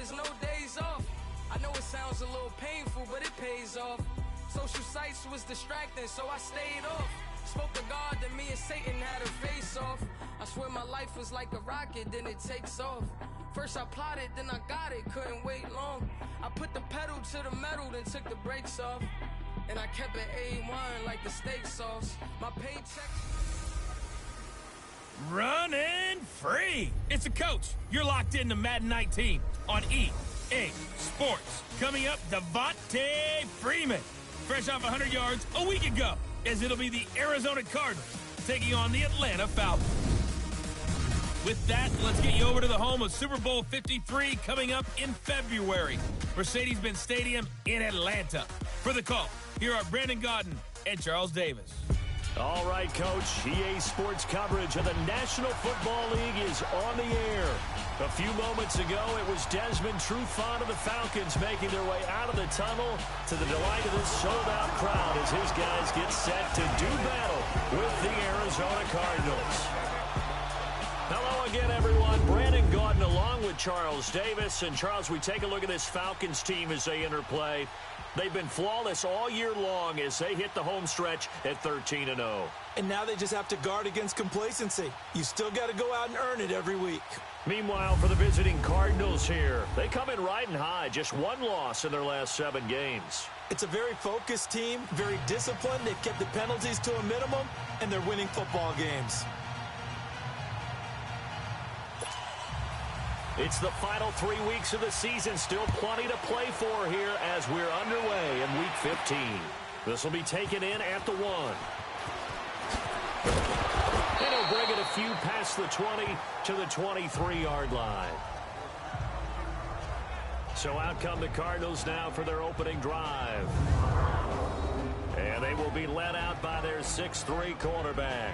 there's no days off. I know it sounds a little painful, but it pays off. Social sites was distracting, so I stayed off. Spoke to God that me and Satan had a face off. I swear my life was like a rocket, then it takes off. First I plotted, then I got it, couldn't wait long. I put the pedal to the metal, then took the brakes off. And I kept it A1 like the steak sauce. My paycheck... Running free. It's the coach. You're locked into Madden 19 on EA Sports. Coming up, Devontae Freeman. Fresh off 100 yards a week ago, as it'll be the Arizona Cardinals taking on the Atlanta Falcons. With that, let's get you over to the home of Super Bowl 53 coming up in February. Mercedes-Benz Stadium in Atlanta. For the call, here are Brandon Gaudin and Charles Davis. All right, Coach. EA Sports coverage of the National Football League is on the air. A few moments ago, it was Desmond Trufant of the Falcons making their way out of the tunnel to the delight of this sold-out crowd as his guys get set to do battle with the Arizona Cardinals. Hello again, everyone. Brandon Gaudin along with Charles Davis. And, Charles, we take a look at this Falcons team as they enter play. They've been flawless all year long as they hit the home stretch at 13-0. And now they just have to guard against complacency. You still got to go out and earn it every week. Meanwhile, for the visiting Cardinals here, they come in riding high, just one loss in their last 7 games. It's a very focused team, very disciplined. They've kept the penalties to a minimum, and they're winning football games. It's the final 3 weeks of the season. Still plenty to play for here as we're underway in Week 15. This will be taken in at the 1. And he'll bring it a few past the 20 to the 23-yard line. So out come the Cardinals now for their opening drive. And they will be led out by their 6'3" quarterback.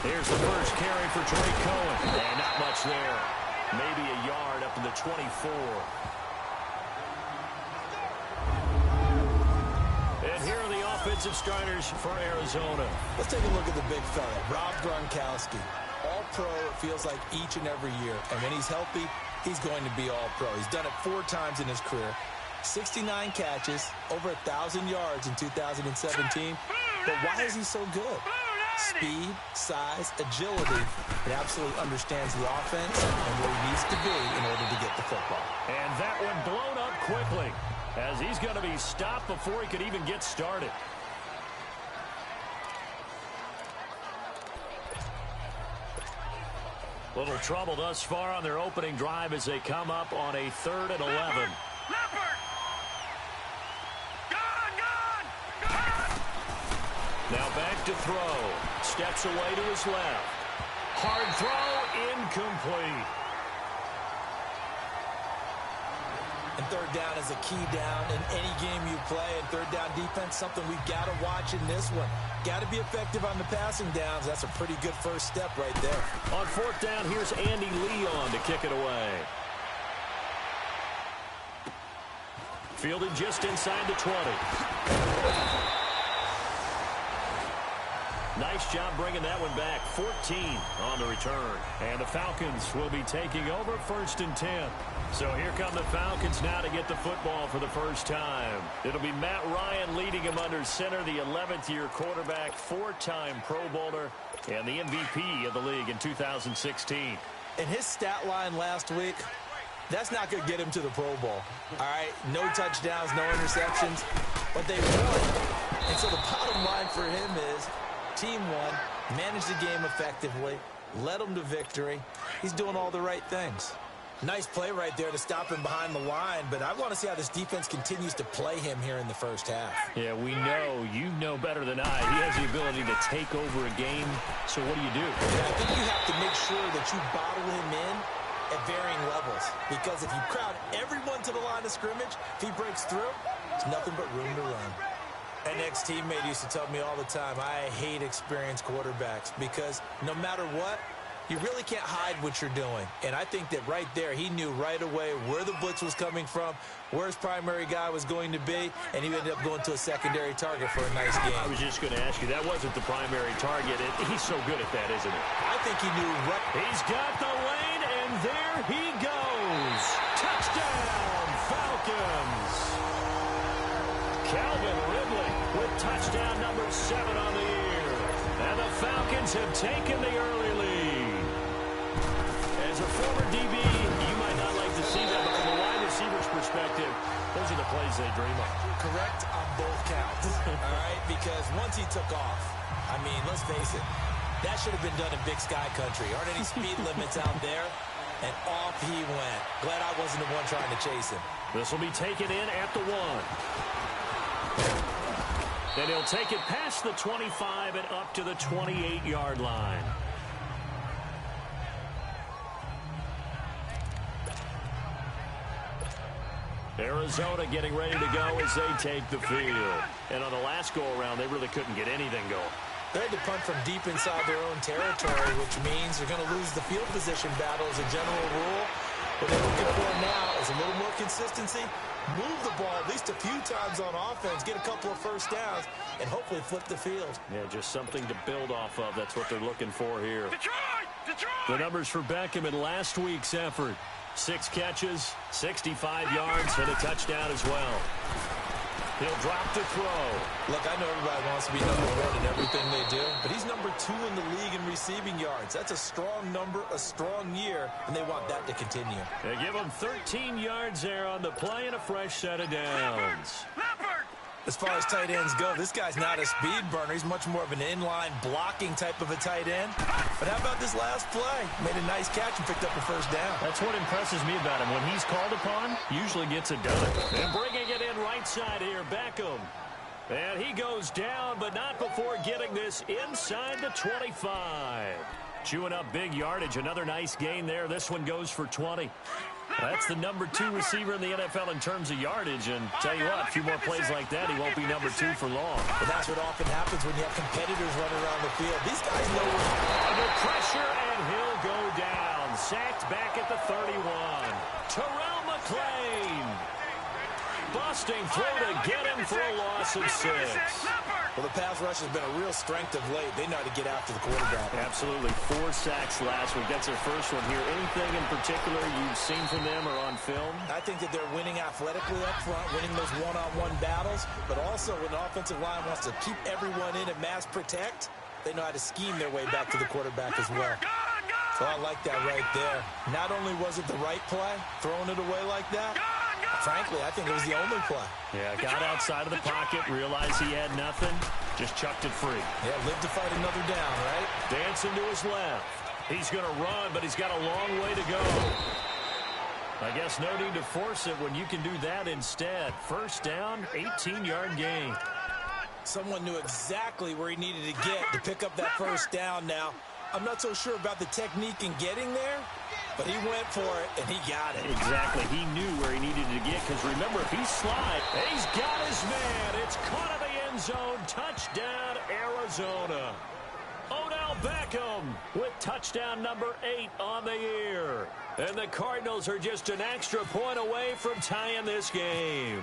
Here's the first carry for Drake Cohen. And not much there. Maybe a yard up to the 24. And here are the offensive starters for Arizona. Let's take a look at the big fella, Rob Gronkowski. All-Pro, it feels like each and every year. And when he's healthy, he's going to be All-Pro. He's done it 4 times in his career. 69 catches, over 1,000 yards in 2017. But why is he so good? Speed, size, agility. He absolutely understands the offense and where he needs to be in order to get the football. And that one blown up quickly as he's going to be stopped before he could even get started. Little trouble thus far on their opening drive as they come up on a 3rd and 11. Now back to throw. Steps away to his left. Hard throw, incomplete. And 3rd down is a key down in any game you play. And 3rd down defense, something we've got to watch in this one. Got to be effective on the passing downs. That's a pretty good first step right there. On 4th down, here's Andy Leon to kick it away. Fielded just inside the 20. Nice job bringing that one back. 14 on the return. And the Falcons will be taking over 1st and 10. So here come the Falcons now to get the football for the first time. It'll be Matt Ryan leading him under center, the 11th-year quarterback, 4-time Pro Bowler, and the MVP of the league in 2016. And his stat line last week, that's not going to get him to the Pro Bowl. All right, no touchdowns, no interceptions, but they won. And so the bottom line for him is team won, managed the game effectively, led them to victory. He's doing all the right things. Nice play right there to stop him behind the line, but I want to see how this defense continues to play him here in the first half. Yeah, we know. You know better than I. He has the ability to take over a game, so what do? Yeah, I think you have to make sure that you bottle him in at varying levels. Because if you crowd everyone to the line of scrimmage, if he breaks through, there's nothing but room to run. An ex-teammate used to tell me all the time, I hate experienced quarterbacks because no matter what, you really can't hide what you're doing. And I think that right there, he knew right away where the blitz was coming from, where his primary guy was going to be, and he ended up going to a secondary target for a nice game. I was just going to ask you, that wasn't the primary target. He's so good at that, isn't he? I think he knew right. He's got the lane, and there he goes. Touchdown, Falcons. Calvin Ridley with touchdown number 7 on the year. And the Falcons have taken the early lead. As a former DB, you might not like to see that, but from a wide receiver's perspective, those are the plays they dream of. Correct on both counts, all right? Because once he took off, I mean, let's face it, that should have been done in Big Sky Country. Aren't any speed limits out there? And off he went. Glad I wasn't the one trying to chase him. This will be taken in at the 1. And he'll take it past the 25 and up to the 28-yard line. Arizona getting ready to go as they take the field. And on the last go-around, they really couldn't get anything going. They had to punt from deep inside their own territory, which means they're going to lose the field position battle as a general rule. What they're looking for now is a little more consistency, move the ball at least a few times on offense, get a couple of first downs, and hopefully flip the field. Yeah, just something to build off of. That's what they're looking for here. Detroit! Detroit! The numbers for Beckham in last week's effort. 6 catches, 65 yards, and a touchdown as well. He'll drop to throw. Look, I know everybody wants to be number 1 in everything they do, but he's number 2 in the league in receiving yards. That's a strong number, a strong year, and they want that to continue. They give him 13 yards there on the play and a fresh set of downs. As far as tight ends go, this guy's not a speed burner. He's much more of an inline blocking type of a tight end. But how about this last play? Made a nice catch and picked up a first down. That's what impresses me about him. When he's called upon, usually gets it done. And bringing it in right side here, Beckham. And he goes down, but not before getting this inside the 25. Chewing up big yardage. Another nice gain there. This one goes for 20. That's the number 2 receiver in the NFL in terms of yardage. And tell you what, a few more plays like that, he won't be number 2 for long. But that's what often happens when you have competitors running around the field. These guys know under pressure, and he'll go down. Sacked back at the 31. Terrell McClain. Busting through to get him for a loss of 6. Well, the pass rush has been a real strength of late. They know how to get after the quarterback. Absolutely. 4 sacks last week. That's their first one here. Anything in particular you've seen from them or on film? I think that they're winning athletically up front, winning those one-on-one battles, but also when the offensive line wants to keep everyone in and mass protect, they know how to scheme their way back to the quarterback as well. So I like that right there. Not only was it the right play, throwing it away like that, frankly, I think it was the only play. Yeah, got outside of the pocket, realized he had nothing, just chucked it free. Yeah, live to fight another down, right? Dancing to his left. He's going to run, but he's got a long way to go. I guess no need to force it when you can do that instead. First down, 18-yard gain. Someone knew exactly where he needed to get to pick up that first down now. I'm not so sure about the technique in getting there, but he went for it, and he got it. Exactly. He knew where he needed to get, because remember, if he slides, he's got his man. It's caught in the end zone. Touchdown, Arizona. Odell Beckham with touchdown number 8 on the year. And the Cardinals are just an extra point away from tying this game.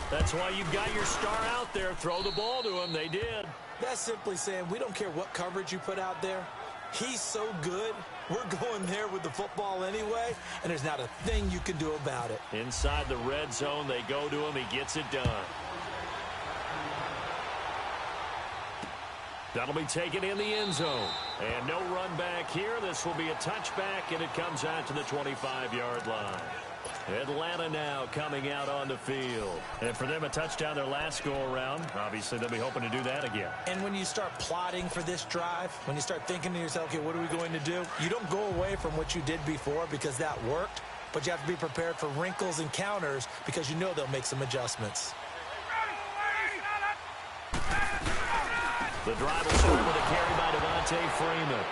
That's why you've got your star out there. Throw the ball to him. They did. That's simply saying we don't care what coverage you put out there. He's so good, we're going there with the football anyway, and there's not a thing you can do about it. Inside the red zone, they go to him. He gets it done. That'll be taken in the end zone. And no run back here. This will be a touchback, and it comes out to the 25-yard line. Atlanta now coming out on the field. And for them, a touchdown their last go-around. Obviously, they'll be hoping to do that again. And when you start plotting for this drive, when you start thinking to yourself, okay, what are we going to do? You don't go away from what you did before because that worked, but you have to be prepared for wrinkles and counters because you know they'll make some adjustments. The drive will start with a carry by Devontae Freeman.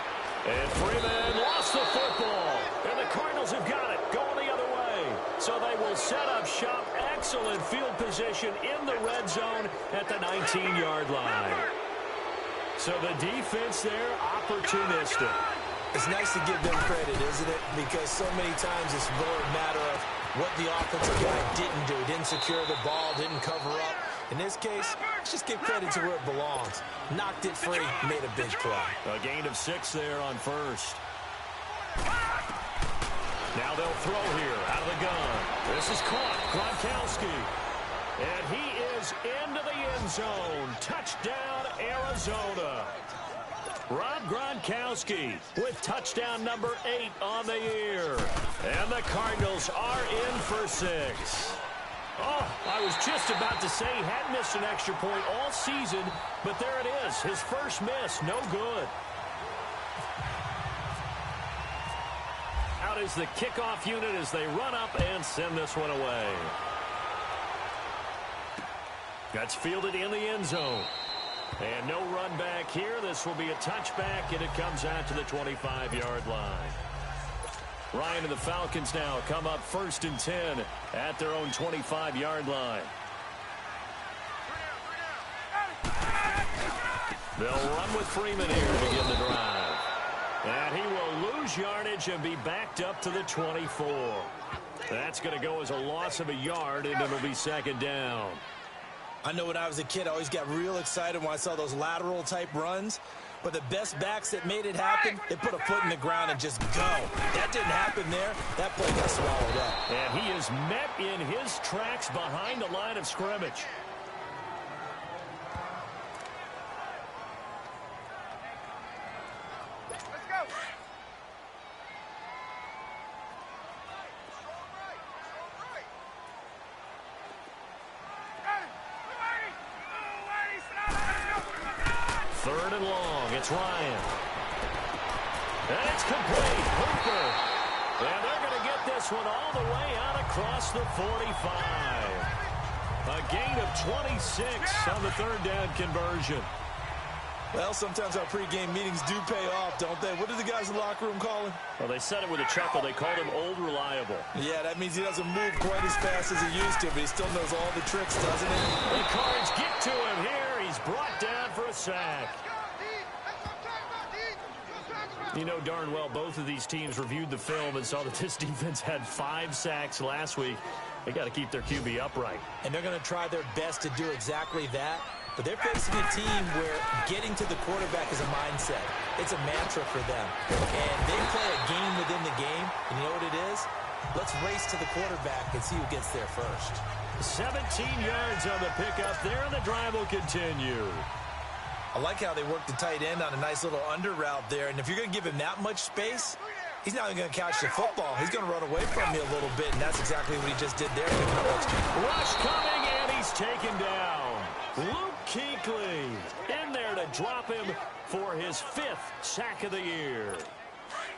And Freeman lost the football. And the Cardinals have got it, going the other way. So they will set up shop. Excellent field position in the red zone at the 19-yard line. So the defense there, opportunistic. It's nice to give them credit, isn't it? Because so many times it's more a matter of what the offensive guy didn't do. Didn't secure the ball, didn't cover up. In this case, let's just give credit to where it belongs. Knocked it free, made a big play. A gain of 6 there on first. Now they'll throw here out of the gun. This is caught. Gronkowski. And he is into the end zone. Touchdown, Arizona. Rob Gronkowski with touchdown number 8 on the year. And the Cardinals are in for 6. Oh, I was just about to say he hadn't missed an extra point all season, but there it is. His first miss, no good. Out is the kickoff unit as they run up and send this one away. That's fielded in the end zone. And no run back here. This will be a touchback, and it comes out to the 25-yard line. Ryan and the Falcons now come up 1st and 10 at their own 25-yard line. They'll run with Freeman here to begin the drive. And he will lose yardage and be backed up to the 24. That's going to go as a loss of a yard, and it'll be 2nd down. I know when I was a kid, I always got real excited when I saw those lateral-type runs. But the best backs that made it happen, they put a foot in the ground and just go. That didn't happen there. That play got swallowed up. And he is met in his tracks behind the line of scrimmage. Let's go. Third and long. It's Ryan. And it's complete. Hooper. And they're going to get this one all the way out across the 45. A gain of 26 on the 3rd down conversion. Well, sometimes our pregame meetings do pay off, don't they? What do the guys in the locker room call him? Well, they said it with a chuckle. They called him Old Reliable. Yeah, that means he doesn't move quite as fast as he used to, but he still knows all the tricks, doesn't he? The Cards get to him here. He's brought down for a sack. You know darn well both of these teams reviewed the film and saw that this defense had 5 sacks last week. They got to keep their QB upright. And they're going to try their best to do exactly that. But they're facing a team where getting to the quarterback is a mindset. It's a mantra for them. And they play a game within the game. And you know what it is? Let's race to the quarterback and see who gets there first. 17 yards on the pickup there, and the drive will continue. I like how they work the tight end on a nice little under route there. And if you're going to give him that much space, he's not even going to catch the football. He's going to run away from you a little bit, and that's exactly what he just did there. Rush coming, and he's taken down. Luke Kuechly in there to drop him for his 5th sack of the year.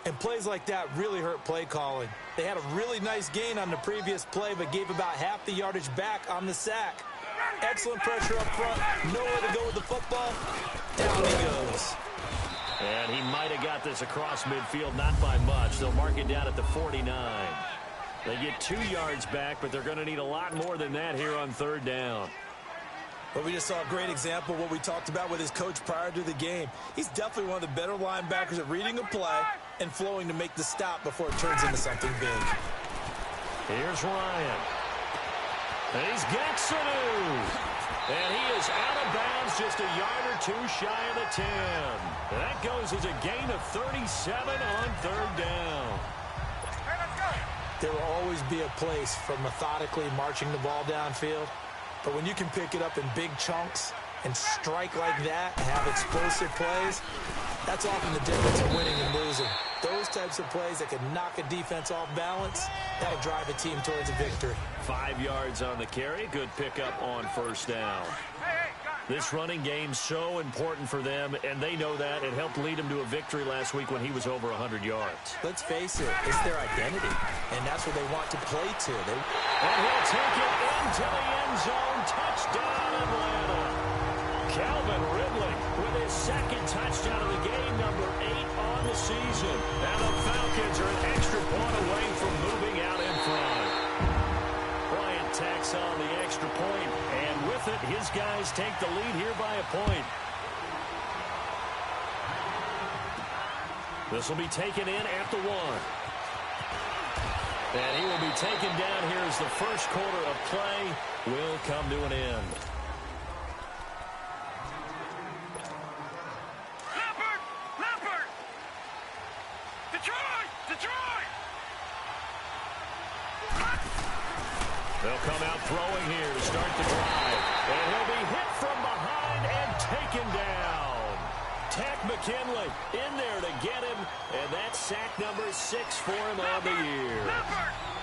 And plays like that really hurt play calling. They had a really nice gain on the previous play, but gave about half the yardage back on the sack. Excellent pressure up front. Nowhere to go with the football. Down he goes. And he might have got this across midfield, not by much. They'll mark it down at the 49. They get 2 yards back, but they're going to need a lot more than that here on 3rd down. But we just saw a great example of what we talked about with his coach prior to the game. He's definitely one of the better linebackers at reading a play and flowing to make the stop before it turns into something big. Here's Ryan. And he's got Sanu. And he is out of bounds just a yard or 2 shy of the 10. That goes as a gain of 37 on 3rd down. There will always be a place for methodically marching the ball downfield. But when you can pick it up in big chunks and strike like that and have explosive plays, that's often the difference in winning and losing. Those types of plays that can knock a defense off balance, that'll drive a team towards a victory. 5 yards on the carry. Good pickup on 1st down. This running game's so important for them, and they know that. It helped lead them to a victory last week when he was over 100 yards. Let's face it, it's their identity, and that's what they want to play to. And he'll take it into the end zone. Touchdown, Atlanta. Calvin Ridley with his second touchdown of the game, number 8 on the season. And the Falcons are an extra point away from moving out in front. Bryant tacks on the extra point, and with it, his guys take the lead here by a point. This will be taken in at the 1. And he will be taken down here as the first quarter of play will come to an end. Leopard! Detroit! They'll come out throwing here to start the drive. And he'll be hit from behind and taken down. Tack McKinley in there to get him, and that's sack number 6 for him on the year.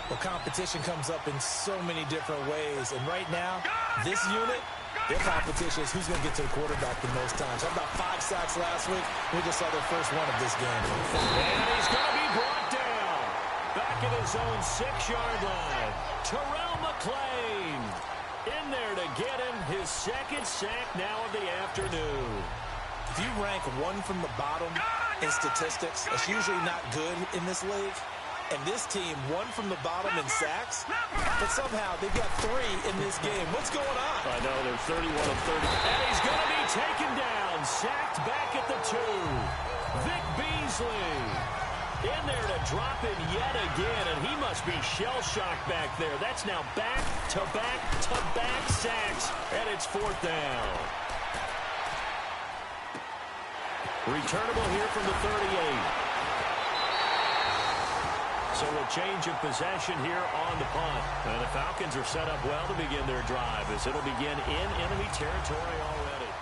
Well, competition comes up in so many different ways, and right now, this unit, their competition is who's going to get to the quarterback the most times. How about 5 sacks last week? We just saw their first one of this game. And he's going to be brought down. Back at his own 6-yard line. Terrell McClain in there to get him his second sack now of the afternoon. If you rank one from the bottom in statistics, that's usually not good in this league. And this team, one from the bottom in sacks, but somehow they've got 3 in this game. What's going on? I know, they're 31 of 30. And he's going to be taken down, sacked back at the 2. Vic Beasley in there to drop him yet again, and he must be shell-shocked back there. That's now back-to-back-to-back sacks, and it's 4th down. Returnable here from the 38. So a change of possession here on the punt. And the Falcons are set up well to begin their drive as it'll begin in enemy territory already.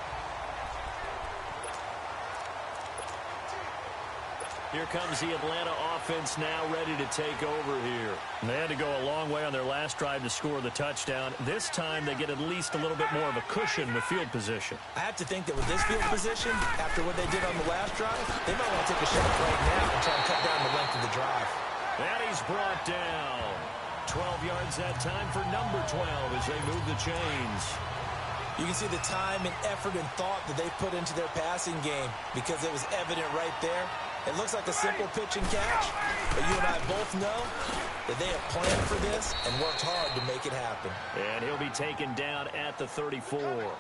Here comes the Atlanta offense now ready to take over here. And they had to go a long way on their last drive to score the touchdown. This time they get at least a little bit more of a cushion with field position. I have to think that with this field position, after what they did on the last drive, they might want to take a shot right now and try and cut down the length of the drive. And he's brought down. 12 yards that time for number 12 as they move the chains. You can see the time and effort and thought that they put into their passing game because it was evident right there. It looks like a simple pitch and catch, but you and I both know that they have planned for this and worked hard to make it happen. And he'll be taken down at the 34.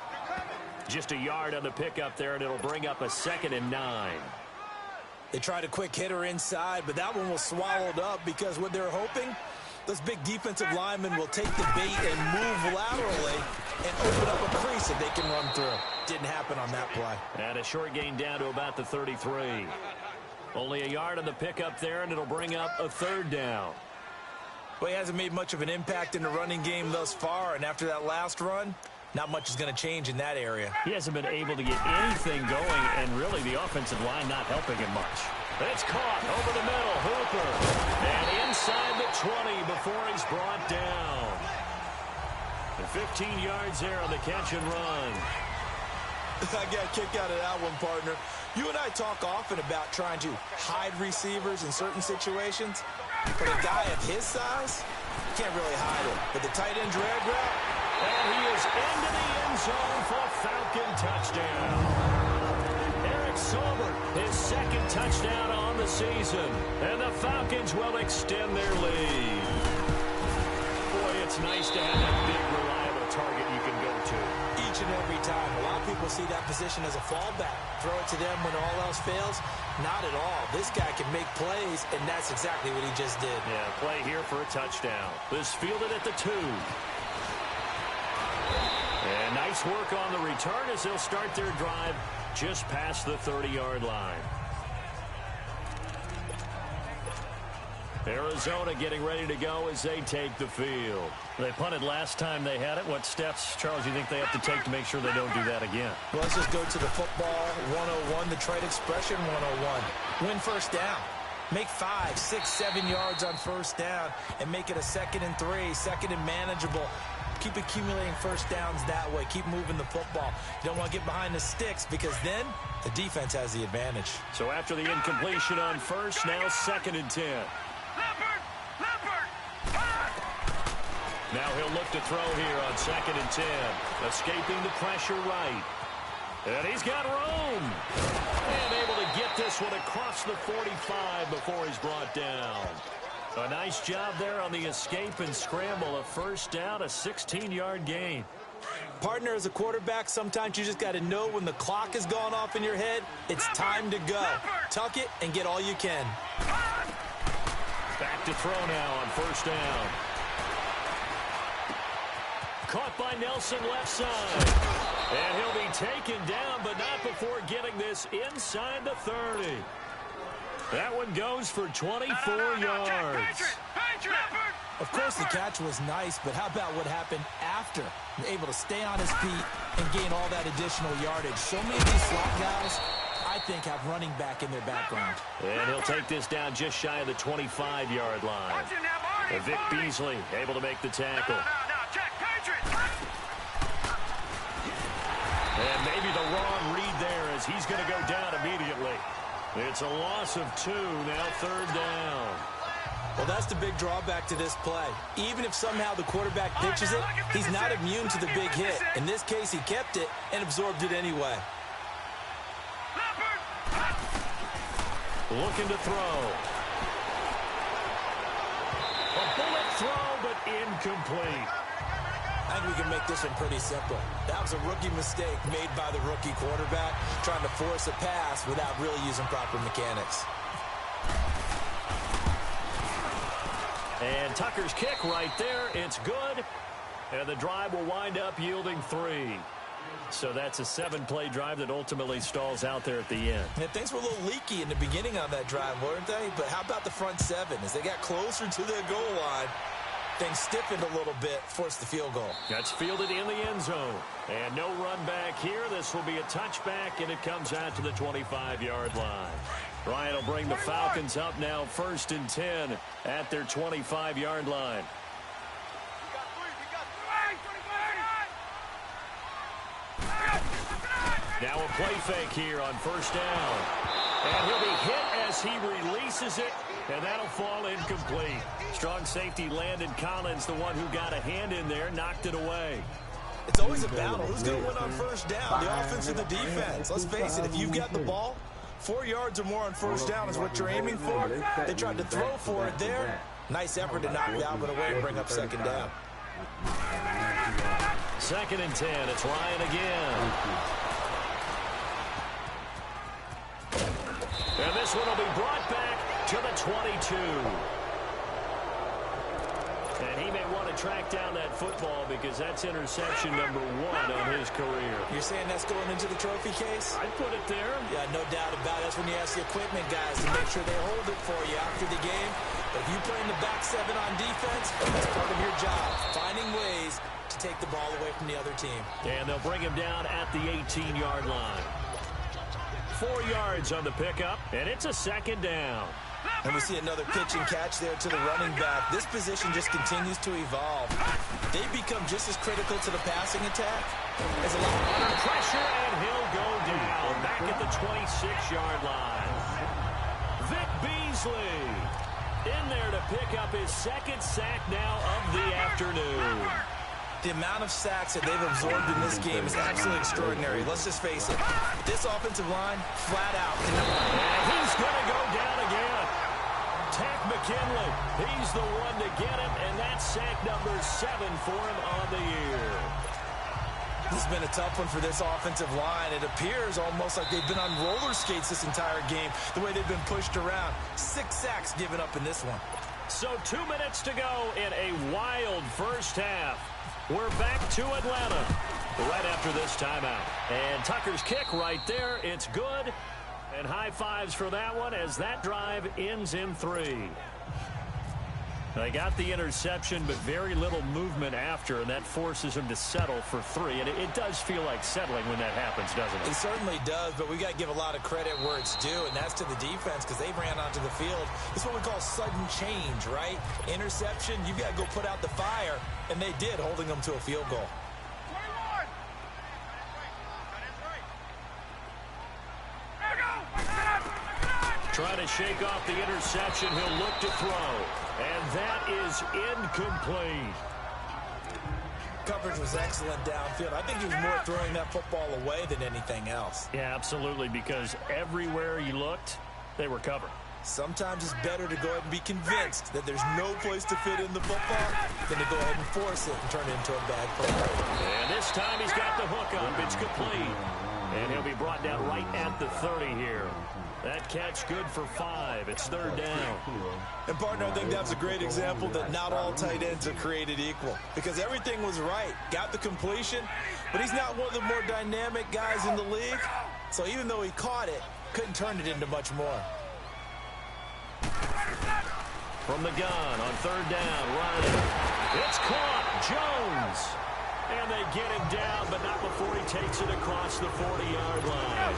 Just a yard on the pickup there, and it'll bring up a 2nd and 9. They tried a quick hitter inside, but that one was swallowed up because what they're hoping, those big defensive linemen will take the bait and move laterally and open up a crease that they can run through. Didn't happen on that play. And a short gain down to about the 33. Only a yard on the pickup there, and it'll bring up a 3rd down. Well, he hasn't made much of an impact in the running game thus far, and after that last run, not much is going to change in that area. He hasn't been able to get anything going, and really the offensive line not helping him much. It's caught over the middle, Hooper. And inside the 20 before he's brought down. And 15 yards there on the catch and run. I got a kick out of that one, partner. You and I talk often about trying to hide receivers in certain situations, but a guy of his size can't really hide him. But the tight end drag route, and he is into the end zone for a Falcon touchdown. Eric Silver, his 2nd touchdown on the season, and the Falcons will extend their lead. Boy, it's nice to have that big, reliable target you can go to. Each and every time. A lot of people see that position as a fallback. Throw it to them when all else fails. Not at all. This guy can make plays, and that's exactly what he just did. Yeah, play here for a touchdown. This fielded at the 2. And nice work on the return as they'll start their drive just past the 30-yard line. Arizona getting ready to go as they take the field. They punted last time they had it. What steps, Charles, do you think they have to take to make sure they don't do that again? Well, let's just go to the football 101, the trade expression 101. Win first down. Make 5, 6, 7 yards on first down and make it a 2nd and 3, 2nd and manageable. Keep accumulating first downs that way. Keep moving the football. You don't want to get behind the sticks because then the defense has the advantage. So after the incompletion on first, now 2nd and 10. Leopard! Now he'll look to throw here on 2nd and 10. Escaping the pressure right. And he's got room. And able to get this one across the 45 before he's brought down. A nice job there on the escape and scramble. A first down, a 16-yard gain. Partner, as a quarterback, sometimes you just got to know when the clock has gone off in your head, it's time to go. Tuck it and get all you can. Back to throw now on first down. Caught by Nelson left side. And he'll be taken down, but not before getting this inside the 30. That one goes for 24 yards. Of course, the catch was nice, but how about what happened after? Able to stay on his feet and gain all that additional yardage. So many of these slot guys, I think, have running back in their background. And he'll take this down just shy of the 25-yard line. And Vic Beasley able to make the tackle. And maybe the wrong read there as he's going to go down immediately. It's a loss of 2, now third down. Well, that's the big drawback to this play. Even if somehow the quarterback pitches it, he's not immune to the big hit. In this case, he kept it and absorbed it anyway. Looking to throw. A bullet throw, but incomplete. I think we can make this one pretty simple. That was a rookie mistake made by the rookie quarterback, trying to force a pass without really using proper mechanics. And Tucker's kick right there. It's good. And the drive will wind up yielding 3. So that's a 7-play drive that ultimately stalls out there at the end. And things were a little leaky in the beginning on that drive, weren't they? But how about the front 7? As they got closer to their goal line, things stiffened a little bit, forced the field goal. That's fielded in the end zone. And no run back here. This will be a touchback, and it comes out to the 25-yard line. Ryan will bring the Falcons up now 1st and 10 at their 25-yard line. Now a play fake here on first down. And he'll be hit as he releases it, and that'll fall incomplete. Strong safety Landon Collins, the one who got a hand in there, knocked it away. It's always a battle. Who's going to win on first down, the offense or the defense? Let's face it, if you've got the ball, 4 yards or more on first down is what you're aiming for. They tried to throw for it there. Nice effort to knock Dalvin away and bring up second down. 2nd and 10. It's Ryan again. And this one will be brought back to the 22. And he may want to track down that football because that's interception number 1 on his career. You're saying that's going into the trophy case? I'd put it there. Yeah, no doubt about it. That's when you ask the equipment guys to make sure they hold it for you after the game. But if you play in the back 7 on defense, that's part of your job, finding ways to take the ball away from the other team. And they'll bring him down at the 18-yard line. 4 yards on the pickup, and it's a 2nd down. And we see another pitch and catch there to the running back. This position just continues to evolve. They become just as critical to the passing attack as a lot under pressure, and he'll go down back at the 26-yard line. Vic Beasley in there to pick up his 2nd sack now of the afternoon. The amount of sacks that they've absorbed in this game is absolutely extraordinary. Let's just face it. This offensive line, flat out. And he's going to go down again. Tack McKinley, he's the one to get him, and that's sack number 7 for him on the year. This has been a tough one for this offensive line. It appears almost like they've been on roller skates this entire game, the way they've been pushed around. 6 sacks given up in this one. So 2 minutes to go in a wild first half. We're back to Atlanta right after this timeout. And Tucker's kick right there. It's good. And high fives for that one as that drive ends in 3. They got the interception, but very little movement after, and that forces them to settle for 3. And it does feel like settling when that happens, doesn't it? It certainly does, but we got to give a lot of credit where it's due, and that's to the defense because they ran onto the field. It's what we call sudden change, right? Interception, you got to go put out the fire, and they did, holding them to a field goal. Trying to shake off the interception. He'll look to throw. And that is incomplete. Coverage was excellent downfield. I think he was more throwing that football away than anything else. Yeah, absolutely, because everywhere you looked, they were covered. Sometimes it's better to go ahead and be convinced that there's no place to fit in the football than to go ahead and force it and turn it into a bad play. And this time he's got the hook up. It's complete. And he'll be brought down right at the 30 here. That catch good for 5. It's third down. And, partner, I think that's a great example that not all tight ends are created equal. Because everything was right. Got the completion, but he's not one of the more dynamic guys in the league. So even though he caught it, couldn't turn it into much more. From the gun on third down, Ryan. It's caught. Jones. And they get him down, but not before he takes it across the 40-yard line.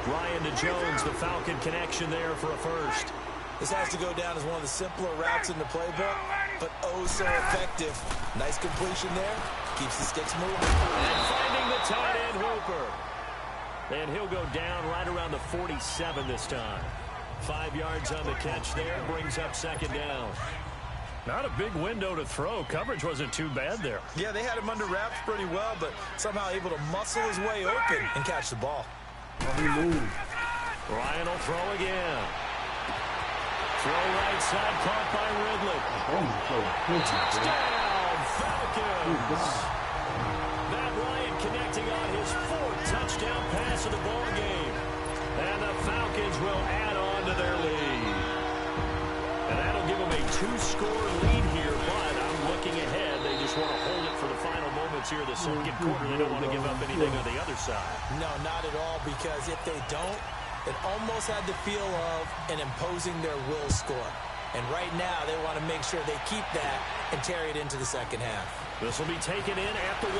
Ryan to Jones, the Falcon connection there for a first. This has to go down as one of the simpler routes in the playbook, but oh so effective. Nice completion there. Keeps the sticks moving. And finding the tight end, Hooper. And he'll go down right around the 47 this time. 5 yards on the catch there, brings up second down. Not a big window to throw. Coverage wasn't too bad there. Yeah, they had him under wraps pretty well, but somehow able to muscle his way open and catch the ball. Ryan will throw again. Throw right side, caught by Ridley. Touchdown, Falcons! Matt Ryan connecting on his 4th touchdown pass of the ball game. And the Falcons will add on to their lead. And that'll give them a 2-score lead here, but I'm looking ahead. They just want to hold it for the final moments here of the second quarter. They don't want to give up anything on the other side. No, not at all, because if they don't, it almost had the feel of an imposing their will score. And right now, they want to make sure they keep that and carry it into the second half. This will be taken in at the 1.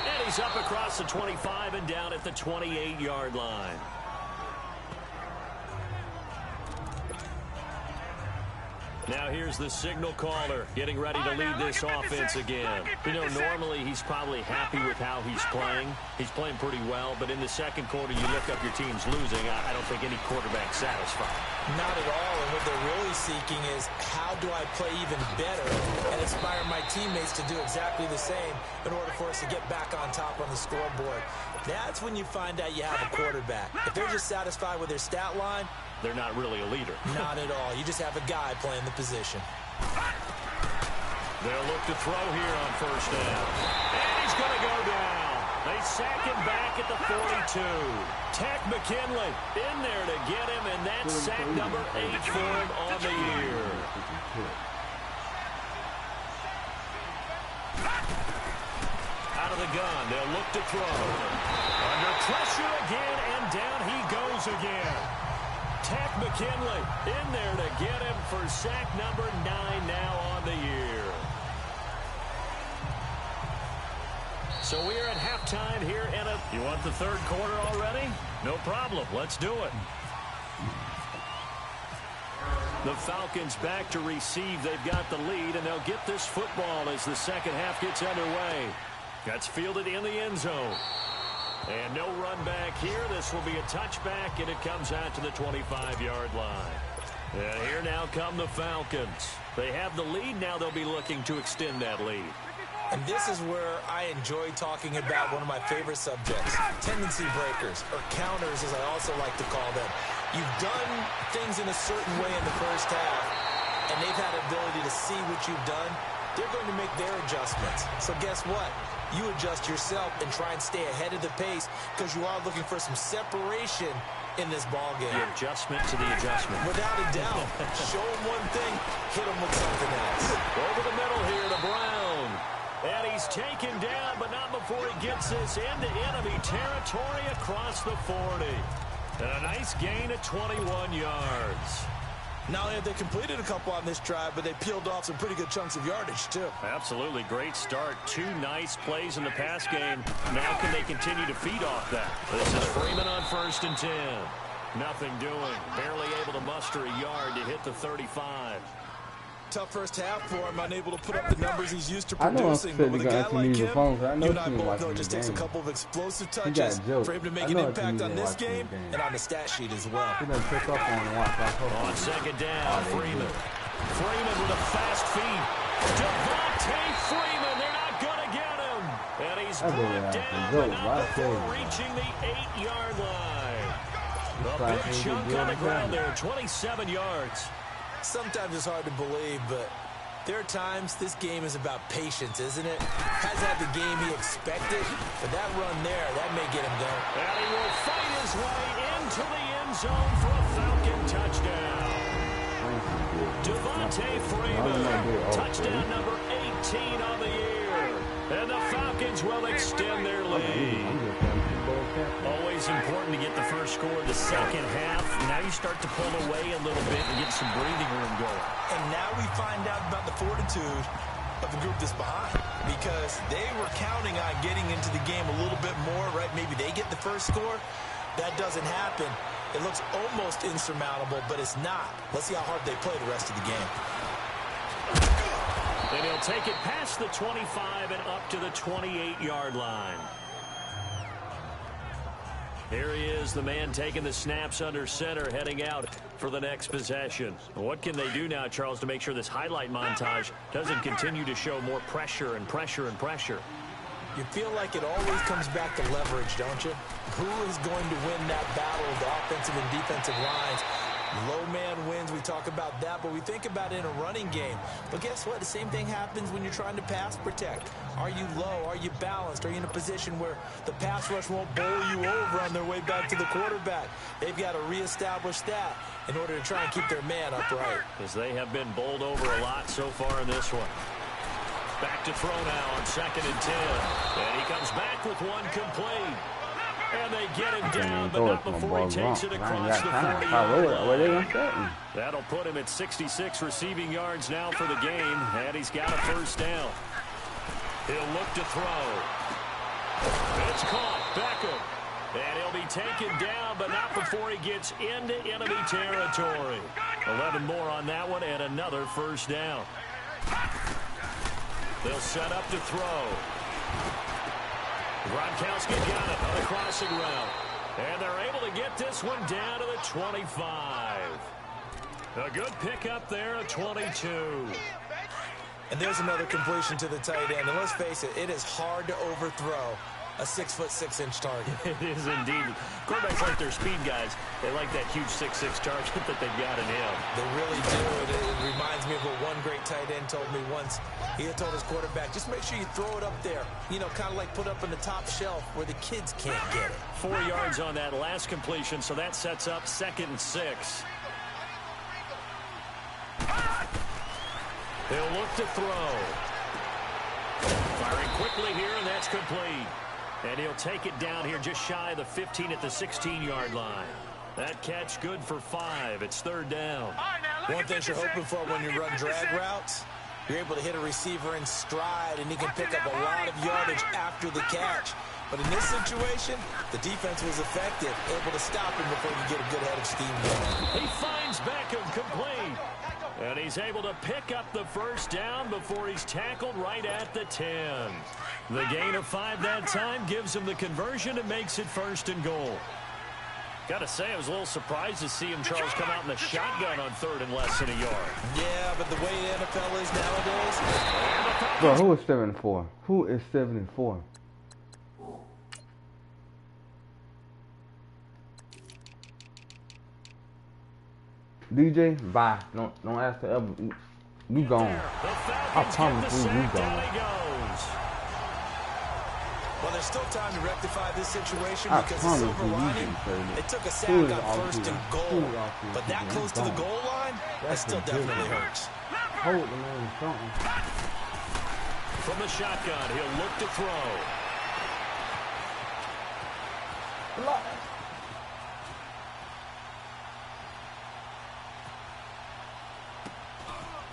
And he's up across the 25 and down at the 28-yard line. Now here's the signal caller getting ready to lead this offense again. You know, normally he's probably happy with how he's playing. He's playing pretty well, but in the second quarter, you look up your team's losing. I don't think any quarterback's satisfied. Not at all, and what they're really seeking is how do I play even better and inspire my teammates to do exactly the same in order for us to get back on top on the scoreboard. That's when you find out you have a quarterback. If they're just satisfied with their stat line, they're not really a leader. Not at all. You just have a guy playing the position. They'll look to throw here on first down. And he's going to go down. They sack him back at the 42. Tech McKinley in there to get him, and that's sack number 8 for him on the year. Out of the gun, they'll look to throw. Under pressure again, and down he goes again. Tech McKinley in there to get him for sack number 9 now on the year. So we are at halftime here in a... You want the third quarter already? No problem. Let's do it. The Falcons back to receive. They've got the lead, and they'll get this football as the second half gets underway. That's fielded in the end zone. And no run back here. This will be a touchback, and it comes out to the 25-yard line. And here now come the Falcons. They have the lead. Now they'll be looking to extend that lead. And this is where I enjoy talking about one of my favorite subjects, tendency breakers, or counters as I also like to call them. You've done things in a certain way in the first half, and they've had the ability to see what you've done. They're going to make their adjustments. So guess what? You adjust yourself and try and stay ahead of the pace because you are looking for some separation in this ball game. The adjustment to the adjustment. Without a doubt. Show them one thing, hit them with something else. Over the middle here to Brown. And he's taken down, but not before he gets this into enemy territory across the 40. And a nice gain of 21 yards. Not only have they completed a couple on this drive, but they peeled off some pretty good chunks of yardage, too. Absolutely. Great start. 2 nice plays in the pass game. Now can they continue to feed off that? This is Freeman on 1st and 10. Nothing doing. Barely able to muster a yard to hit the 35. Tough first half for him, unable to put up the numbers he's used to producing. But with a guy like him, you and I both know it just takes a couple of explosive touches for him to make an impact on this game and on the stat sheet as well. On second down, Freeman. Freeman with a fast feed. Devontae Freeman. They're He's brought down, but not before reaching the 8-yard line. A big chunk on the ground there, 27 yards. Sometimes it's hard to believe, but there are times this game is about patience, isn't it? Hasn't had the game he expected, but that run there, that may get him going. And he will fight his way into the end zone for a Falcon touchdown. Devontae Freeman, touchdown number 18 on the year. And the Falcons will extend their lead. Always important to get the first score of the second half. Now you start to pull away a little bit and get some breathing room going. And now we find out about the fortitude of the group that's behind, because they were counting on getting into the game a little bit more, right? Maybe they get the first score. That doesn't happen. It looks almost insurmountable, but it's not. Let's see how hard they play the rest of the game. And he'll take it past the 25 and up to the 28-yard line. Here he is, the man taking the snaps under center, heading out for the next possession. What can they do now, Charles, to make sure this highlight montage doesn't continue to show more pressure and pressure and pressure? You feel like it always comes back to leverage, don't you? Who is going to win that battle of the offensive and defensive lines? Low man wins. We talk about that, but we think about it in a running game. But guess what? The same thing happens when you're trying to pass protect. Are you low? Are you balanced? Are you in a position where the pass rush won't bowl you over on their way back to the quarterback? They've got to reestablish that in order to try and keep their man upright. Because they have been bowled over a lot so far in this one. Back to throw now on 2nd and 10. And he comes back with one complete. And they get him down, but not before he takes it across the 40-yard line. That'll put him at 66 receiving yards now for the game, and he's got a first down. He'll look to throw. It's caught. Beckham. And he'll be taken down, but not before he gets into enemy territory. 11 more on that one, and another first down. They'll set up to throw. Gronkowski got it on the crossing route. And they're able to get this one down to the 25. A good pickup there at 22. And there's another completion to the tight end. And let's face it, it is hard to overthrow a 6'6" target. It is indeed. Quarterbacks like their speed guys. They like that huge 6'6" target that they've got in him. They really do. It reminds me of what one great tight end told me once. He had told his quarterback, just make sure you throw it up there. You know, kind of like put up on the top shelf where the kids can't get it. 4 yards on that last completion, so that sets up 2nd and 6. They'll look to throw. Firing quickly here, and that's complete. And he'll take it down here just shy of the 15 at the 16-yard line. That catch good for 5. It's 3rd down. One thing you're hoping for when you run drag routes, you're able to hit a receiver in stride, and he can pick up a lot of yardage after the catch. But in this situation, the defense was effective, able to stop him before you get a good head of steam going. He finds Beckham complete. And he's able to pick up the first down before he's tackled right at the 10. The gain of 5 that time gives him the conversion and makes it 1st and goal. Got to say, I was a little surprised to see him, Charles, come out in the shotgun on 3rd and less than a yard. Yeah, but the way the NFL is nowadays. Bro, who is 74? Who is 74? DJ, bye. Don't ask to ever. You gone. I promise you gone. Well, there's still time to rectify this situation because the silver lining, it took a sack on 1st and goal. But that close to the goal line, that still definitely hurts. Hold the man something. From the shotgun, he'll look to throw.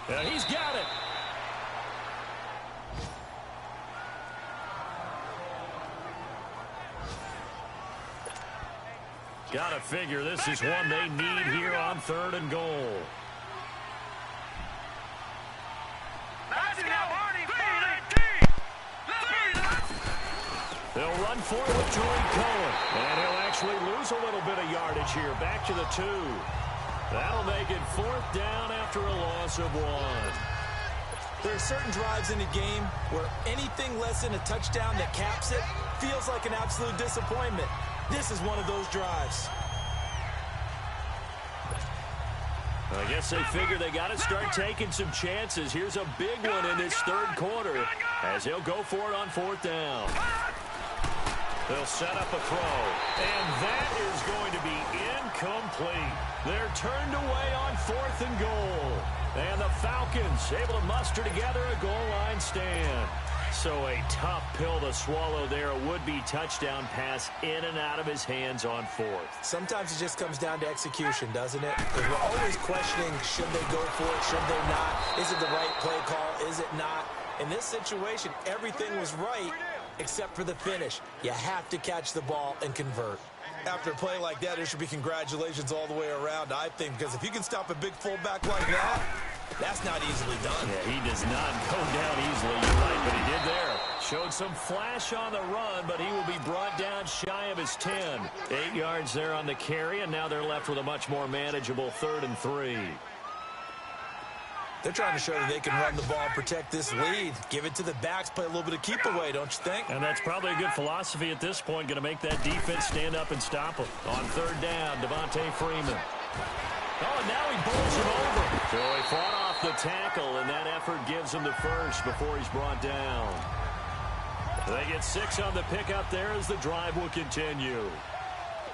Yeah, he's got it. Gotta figure this is one they need here on 3rd and goal. They'll run for it with Jordan Cohen. And he'll actually lose a little bit of yardage here. Back to the 2. That'll make it 4th down after a loss of 1. There are certain drives in a game where anything less than a touchdown that caps it feels like an absolute disappointment. This is one of those drives. I guess they figure they got to start taking some chances. Here's a big one in this third quarter as he'll go for it on fourth down. They'll set up a throw, and that is going to be incomplete. They're turned away on fourth and goal. And the Falcons able to muster together a goal line stand. So a tough pill to swallow there. A would-be touchdown pass in and out of his hands on fourth. Sometimes it just comes down to execution, doesn't it? Because we're always questioning, should they go for it, should they not? Is it the right play call, is it not? In this situation, everything was right except for the finish. You have to catch the ball and convert. After a play like that, there should be congratulations all the way around, I think, because if you can stop a big fullback like that, that's not easily done. Yeah, he does not go down easily, you're right, but he did there. Showed some flash on the run, but he will be brought down shy of his 10. 8 yards there on the carry, and now they're left with a much more manageable 3rd and 3. They're trying to show that they can run the ball and protect this lead. Give it to the backs, play a little bit of keep away, don't you think? And that's probably a good philosophy at this point, going to make that defense stand up and stop him. On 3rd down, Devontae Freeman. Oh, and now he bowls him over. So he fought off the tackle, and that effort gives him the first before he's brought down. They get 6 on the pickup there as the drive will continue.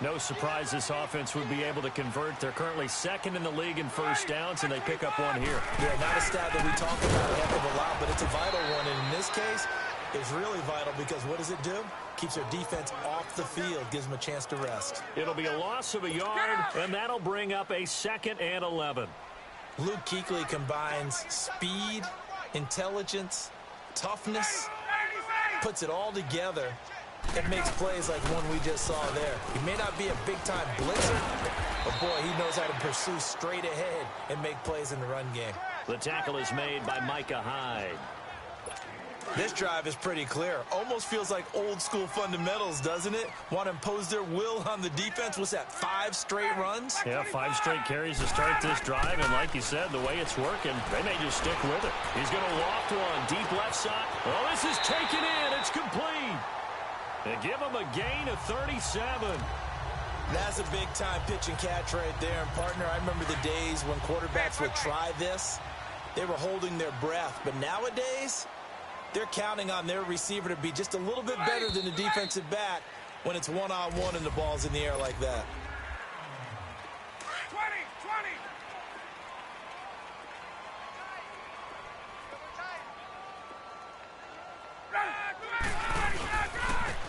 No surprise this offense would be able to convert. They're currently 2nd in the league in first downs, and they pick up one here. Yeah, not a stat that we talk about a heck of a lot, but it's a vital one. And in this case, it's really vital because what does it do? Keeps their defense off the field, gives them a chance to rest. It'll be a loss of a yard, and that'll bring up a 2nd and 11. Luke Kuechly combines speed, intelligence, toughness, puts it all together. It makes plays like one we just saw there. He may not be a big-time blitzer, but, boy, he knows how to pursue straight ahead and make plays in the run game. The tackle is made by Micah Hyde. This drive is pretty clear. Almost feels like old-school fundamentals, doesn't it? Want to impose their will on the defense. What's that, 5 straight runs? Yeah, 5 straight carries to start this drive, and like you said, the way it's working, they may just stick with it. He's going to loft one, deep left side. Oh, this is taken in. It's complete. They give him a gain of 37. That's a big-time pitch and catch right there. And, partner, I remember the days when quarterbacks would try this. They were holding their breath. But nowadays, they're counting on their receiver to be just a little bit better than the defensive back when it's one-on-one and the ball's in the air like that. 20, 20.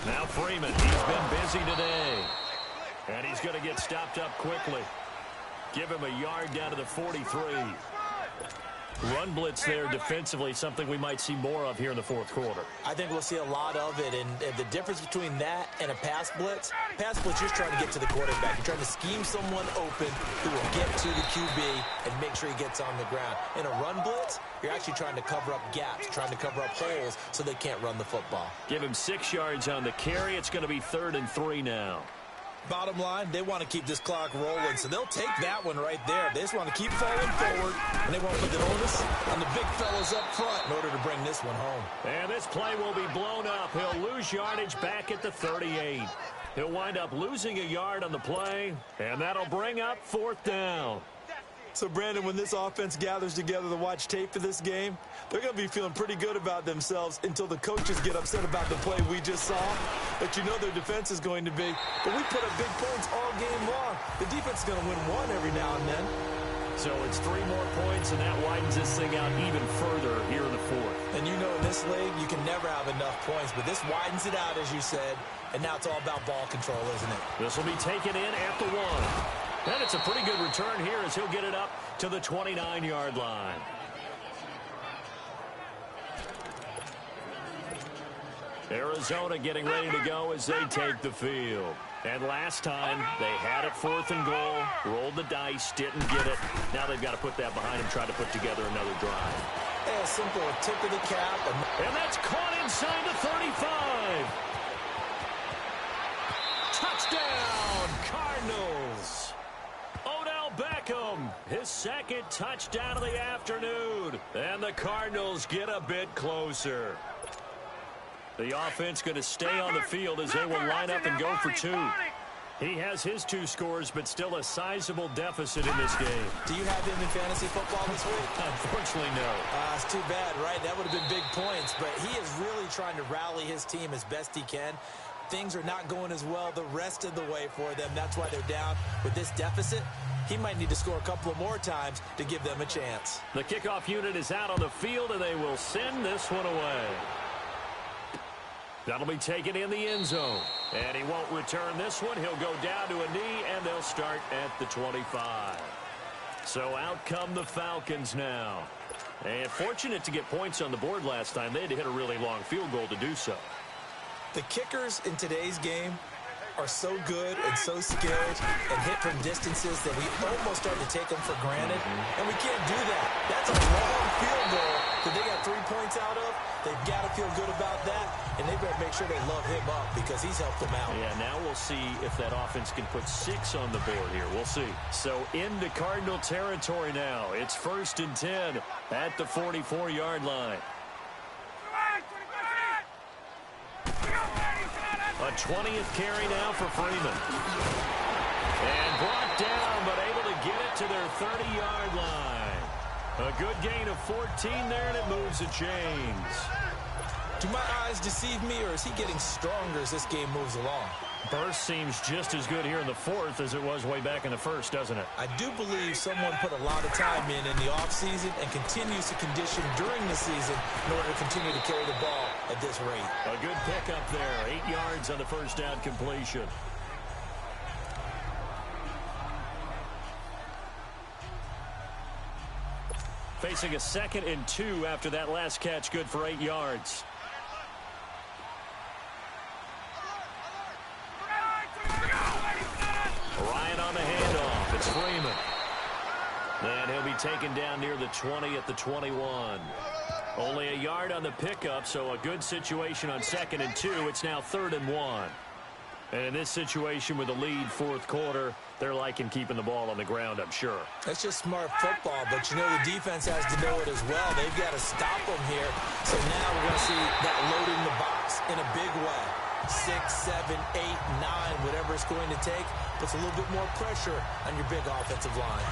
Now Freeman, he's been busy today. And he's going to get stopped up quickly. Give him a yard down to the 43. Run blitz there defensively, something we might see more of here in the fourth quarter. I think we'll see a lot of it, and the difference between that and a pass blitz, you're just trying to get to the quarterback. You're trying to scheme someone open who will get to the QB and make sure he gets on the ground. In a run blitz, you're actually trying to cover up gaps, trying to cover up holes so they can't run the football. Give him 6 yards on the carry. It's going to be 3rd and 3 now. Bottom line, they want to keep this clock rolling, so they'll take that one right there. They just want to keep falling forward, and they want to put the onus on the big fellas up front in order to bring this one home. And this play will be blown up. He'll lose yardage back at the 38. He'll wind up losing a yard on the play, and that'll bring up 4th down. So, Brandon, when this offense gathers together to watch tape for this game, they're going to be feeling pretty good about themselves until the coaches get upset about the play we just saw. But you know their defense is going to be. But we put up big points all game long. The defense is going to win one every now and then. So it's 3 more points, and that widens this thing out even further here in the 4th. And you know in this league, you can never have enough points. But this widens it out, as you said. And now it's all about ball control, isn't it? This will be taken in at the 1. And it's a pretty good return here as he'll get it up to the 29-yard line. Arizona getting ready to go as they take the field. And last time, they had it 4th and goal, rolled the dice, didn't get it. Now they've got to put that behind them, try to put together another drive. Yeah, simple, a tip of the cap. And that's caught inside the 35. Touchdown, Cardinals. Odell Beckham His second touchdown of the afternoon. And the Cardinals get a bit closer. The offense going to stay on the field as they will line up and go for two. He has his 2 scores, but still a sizable deficit in this game. Do you have him in fantasy football this week? Unfortunately, no. It's too bad, right? That would have been big points, but he is really trying to rally his team as best he can. Things are not going as well the rest of the way for them. That's why they're down with this deficit. He might need to score a couple of more times to give them a chance. The kickoff unit is out on the field, and they will send this one away. That'll be taken in the end zone. And he won't return this one. He'll go down to a knee, and they'll start at the 25. So out come the Falcons now. And fortunate to get points on the board last time. They had to hit a really long field goal to do so. The kickers in today's game are so good and so skilled and hit from distances that we almost start to take them for granted. And we can't do that. That's a long field goal that they got 3 points out of. They've got to feel good about that, and they've got to make sure they love him up because he's helped them out. Yeah, now we'll see if that offense can put 6 on the board here. We'll see. So into Cardinal territory now. It's 1st and 10 at the 44-yard line. A 20th carry now for Freeman. And brought down, but able to get it to their 30-yard line. A good gain of 14 there, and it moves the chains. Do my eyes deceive me, or is he getting stronger as this game moves along? Burst seems just as good here in the 4th as it was way back in the 1st, doesn't it? I do believe someone put a lot of time in the offseason and continues to condition during the season in order to continue to carry the ball at this rate. A good pickup there. 8 yards on the first down completion. Facing a 2nd and 2 after that last catch, good for 8 yards. Ryan on the handoff. It's Freeman. And he'll be taken down near the 20 at the 21. Only a yard on the pickup, so a good situation on 2nd and 2. It's now 3rd and 1. And in this situation with the lead 4th quarter, they're liking keeping the ball on the ground, I'm sure. That's just smart football, but you know the defense has to know it as well. They've got to stop them here. So now we're going to see that loading the box in a big way. 6, 7, 8, 9, whatever it's going to take, puts a little bit more pressure on your big offensive line.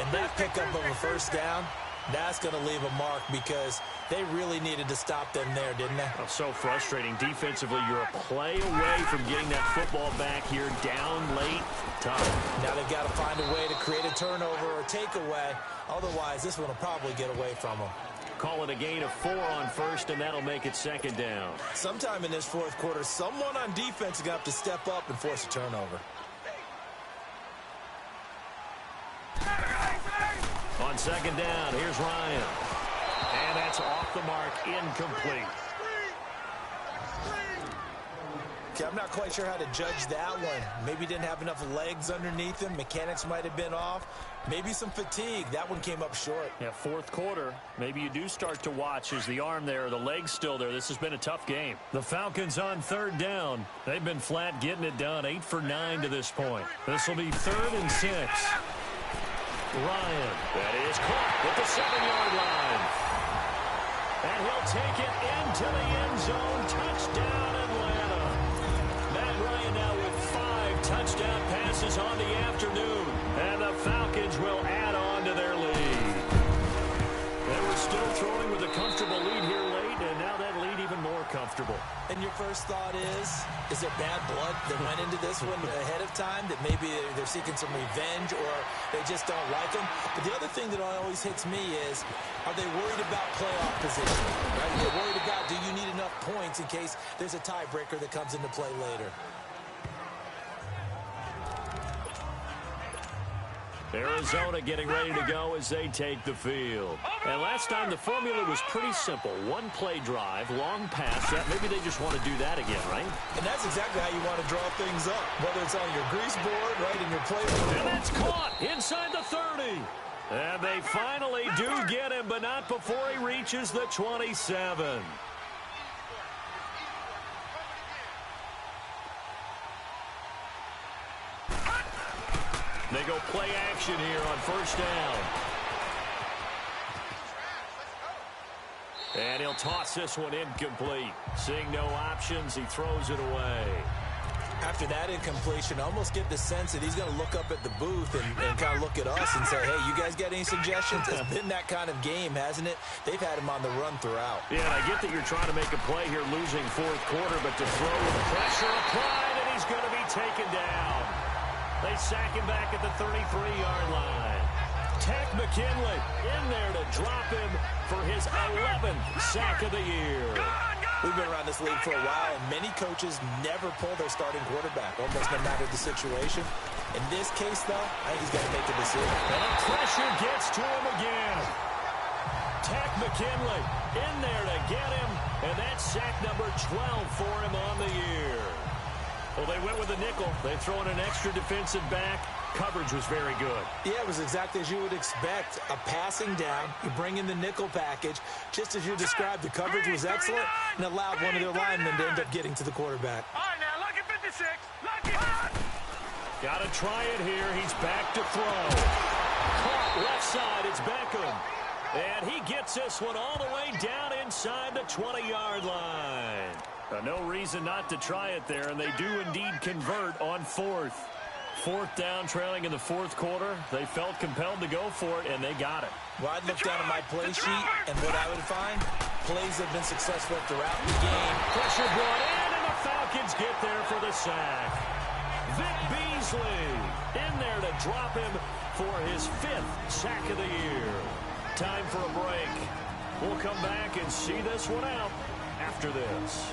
And that pickup of a 1st down, that's going to leave a mark because they really needed to stop them there, didn't they? Oh, so frustrating. Defensively, you're a play away from getting that football back here down late. Tough. Now they've got to find a way to create a turnover or takeaway. Otherwise, this one will probably get away from them. Call it a gain of 4 on 1st, and that'll make it 2nd down. Sometime in this 4th quarter, someone on defense is going to have to step up and force a turnover. On 2nd down, here's Ryan. And that's off the mark, incomplete. Okay, I'm not quite sure how to judge that one. Maybe didn't have enough legs underneath him. Mechanics might have been off. Maybe some fatigue. That one came up short. Yeah, 4th quarter. Maybe you do start to watch as the arm there, the leg's still there. This has been a tough game. The Falcons on 3rd down. They've been flat getting it done. 8 for 9 to this point. This will be 3rd and 6. Ryan, that is caught at the 7-yard line. And he'll take it into the end zone. Touchdown, Atlanta. Matt Ryan now with 5 touchdown passes on the afternoon. And the Falcons will add on to their lead. They were still throwing with a comfortable lead here late, and now that lead even more comfortable. And your first thought is there bad blood that went into this one ahead of time, that maybe they're seeking some revenge or they just don't like them? But the other thing that always hits me is, are they worried about playoff position? Right? They're worried about, do you need enough points in case there's a tiebreaker that comes into play later? Arizona getting ready to go as they take the field. And last time the formula was pretty simple. 1 play drive, long pass. Maybe they just want to do that again, right? And that's exactly how you want to draw things up. Whether it's on your grease board, right, in your playbook. And that's caught inside the 30. And they finally do get him, but not before he reaches the 27. They go play action here on first down. And he'll toss this one incomplete. Seeing no options, he throws it away. After that incompletion, I almost get the sense that he's going to look up at the booth and kind of look at us and say, hey, you guys got any suggestions? It's been that kind of game, hasn't it? They've had him on the run throughout. Yeah, and I get that you're trying to make a play here losing fourth quarter, but to throw with pressure applied, and he's going to be taken down. They sack him back at the 33-yard line. Tech McKinley in there to drop him for his 11th sack of the year. We've been around this league for a while, and many coaches never pull their starting quarterback, almost no matter the situation. In this case, though, I think he's got to make a decision. And the pressure gets to him again. Tech McKinley in there to get him, and that's sack number 12 for him on the year. Well, they went with a nickel. They throw in an extra defensive back. Coverage was very good. Yeah, it was exactly as you would expect. A passing down, you bring in the nickel package. Just as you described, the coverage was excellent and allowed one of their linemen to end up getting to the quarterback. All right, now, look at 56. Look at Got to try it here. He's back to throw. Caught left side. It's Beckham. And he gets this one all the way down inside the 20-yard line. No reason not to try it there, and they do indeed convert on fourth. Fourth down, trailing in the fourth quarter. They felt compelled to go for it, and they got it. Well, I'd look down at my play sheet, and what I would find, plays have been successful throughout the game. Pressure brought in, and the Falcons get there for the sack. Vic Beasley in there to drop him for his 5th sack of the year. Time for a break. We'll come back and see this one out after this.